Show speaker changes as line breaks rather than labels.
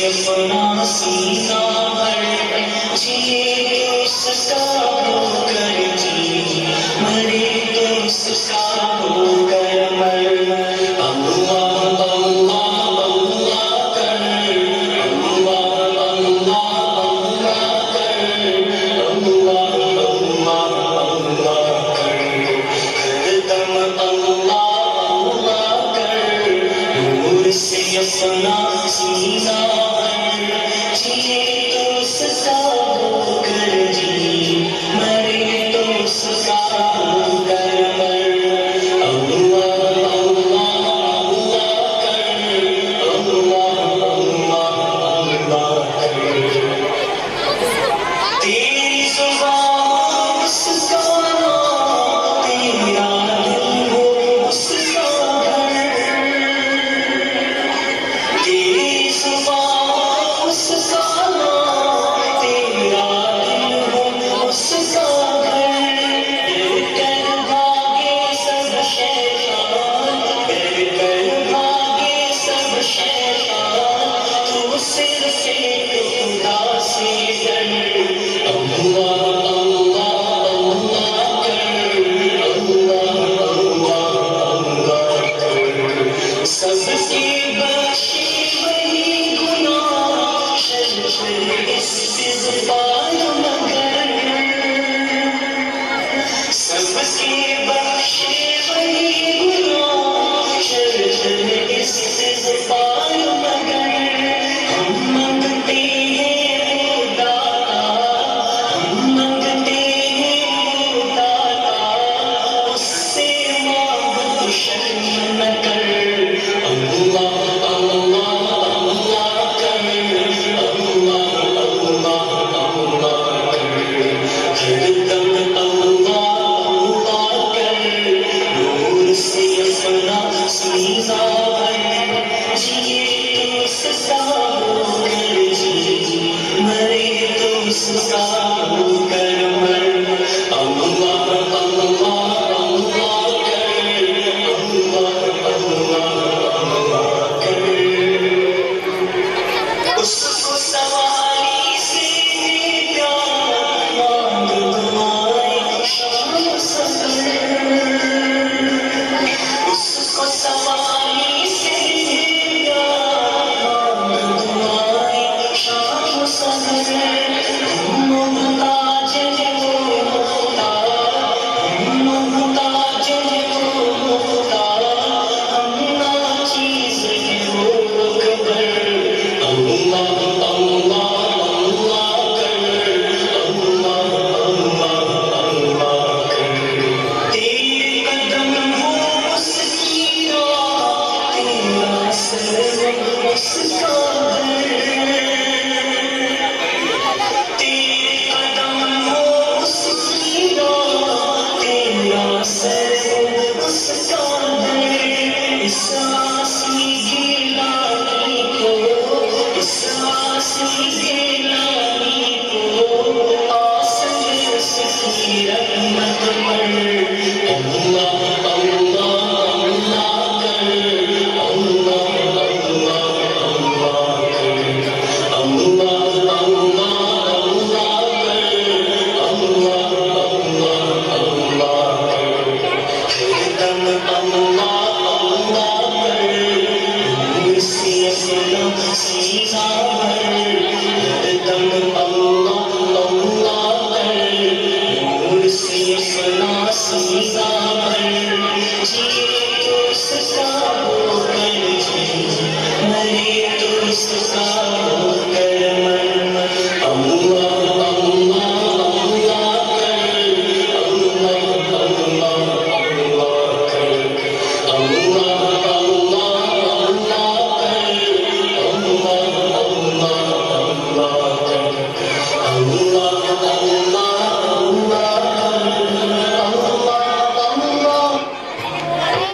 اپنا سینہ بھر جیے تو اس کا ہو کر جی مرے تو اس کا ہو کر مر اللہ اللہ اللہ کر اللہ اللہ اللہ کر اللہ اللہ اللہ کر ہر دم اللہ اللہ کر نور سے اپنا سینہ جیے تو اس کا ہو کر جی مرے تو اس کا ہو کر مر اللہ اللہ اللہ کر اللہ اللہ اللہ کر تیری زبان اس کا نام تیرا دل ہو اس کا گھر تیری زبان اس کا نام تیرا دل ہو اس کا گھر کر بھاگے سب شیطان کر بھاگے سب شیطان تو صرف ایک خدا سے ڈر اللہ اللہ اللہ کر اللہ اللہ اللہ کر سب کی بخشش وہی گناہ شرف استغفار مگر سب کی بخشش وہی گناہ شرف استغفار مگر ہم منگتے ہیں خدا ہم منگتے ہیں خدا اس سے مانگ تو شرم نہ کر اللہ اللہ اللہ کر اللہ اللہ اللہ کر ہر دم اللہ اللہ کر نور سے اپنا سینہ بھر جیے تو اس کا ہو کر جی مرے تو اس کا ہو کر مر اللہ اللہ اللہ کر اللہ اللہ کر اس کو سواری سے پیار مانگ دعائیں شام سحر اس کو سواری سے پیار مانگ دعائیں شام سحر